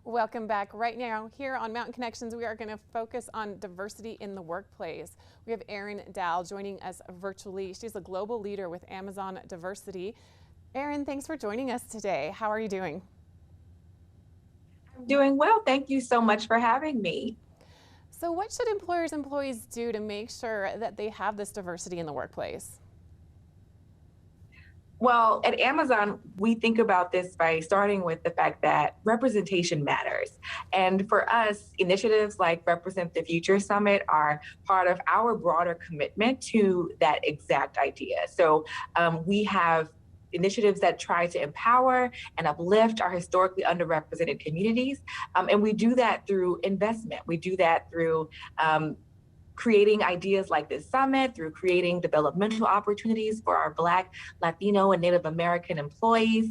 Welcome back. Right now, here on Mountain Connections, we are going to focus on diversity in the workplace. We have Erin Dow joining us virtually. She's a global leader with Amazon Diversity. Erin, thanks for joining us today. How are you doing? I'm doing well. Thank you so much for having me. So what should employees do to make sure that they have this diversity in the workplace? Well, at Amazon, we think about this by starting with the fact that representation matters. And for us, initiatives like Represent the Future Summit are part of our broader commitment to that exact idea. We have initiatives that try to empower and uplift our historically underrepresented communities. And we do that through investment. We do that through creating ideas like this summit, through creating developmental opportunities for our Black, Latino, and Native American employees,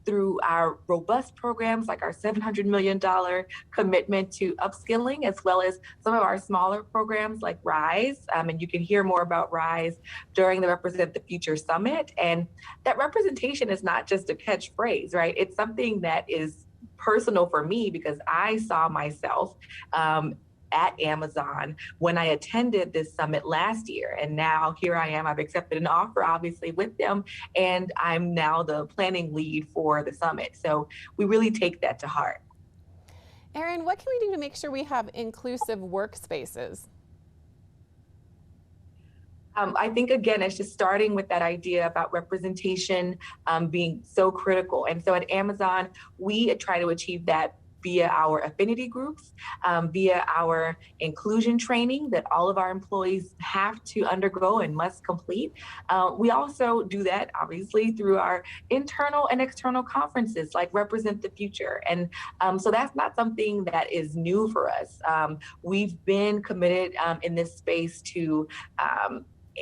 through our robust programs like our $700 million commitment to upskilling, as well as some of our smaller programs like RISE. And you can hear more about RISE during the Represent the Future Summit. And that representation is not just a catchphrase, right? It's something that is personal for me because I saw myself at Amazon when I attended this summit last year. And now here I am, I've accepted an offer, obviously, with them, and I'm now the planning lead for the summit. So we really take that to heart. Erin, what can we do to make sure we have inclusive workspaces? I think, again, it's just starting with that idea about representation being so critical. And so at Amazon, we try to achieve that via our affinity groups, via our inclusion training that all of our employees have to undergo and must complete. We also do that, obviously, through our internal and external conferences like Represent the Future. And so that's not something that is new for us. We've been committed in this space to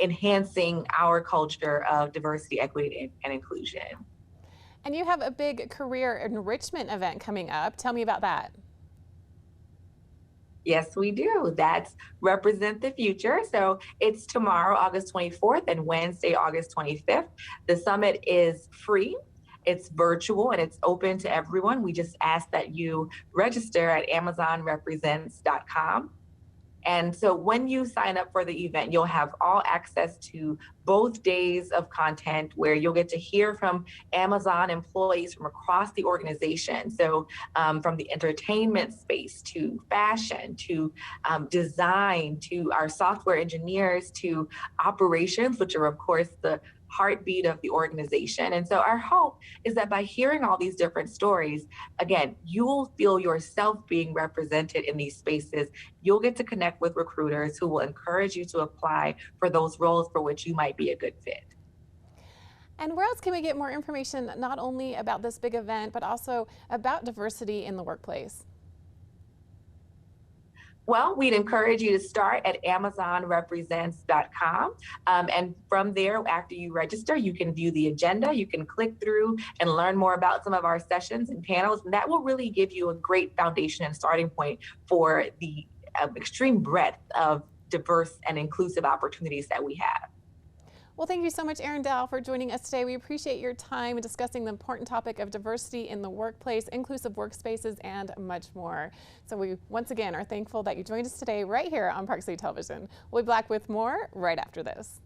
enhancing our culture of diversity, equity, and inclusion. And you have a big career enrichment event coming up. Tell me about that. Yes, we do. That's Represent the Future. So it's tomorrow, August 24th, and Wednesday, August 25th. The summit is free. It's virtual and it's open to everyone. We just ask that you register at amazonrepresents.com. And so when you sign up for the event, you'll have all access to both days of content where you'll get to hear from Amazon employees from across the organization. So from the entertainment space to fashion to design to our software engineers to operations, which are, of course, the heartbeat of the organization. And so our hope is that by hearing all these different stories, again, you will feel yourself being represented in these spaces. You'll get to connect with recruiters who will encourage you to apply for those roles for which you might be a good fit. And where else can we get more information, not only about this big event, but also about diversity in the workplace? Well, we'd encourage you to start at amazonrepresents.com. And from there, after you register, you can view the agenda, you can click through and learn more about some of our sessions and panels. And that will really give you a great foundation and starting point for the extreme breadth of diverse and inclusive opportunities that we have. Well, thank you so much, Erin Dow, for joining us today. We appreciate your time discussing the important topic of diversity in the workplace, inclusive workspaces, and much more. So we, once again, are thankful that you joined us today right here on Park City Television. We'll be back with more right after this.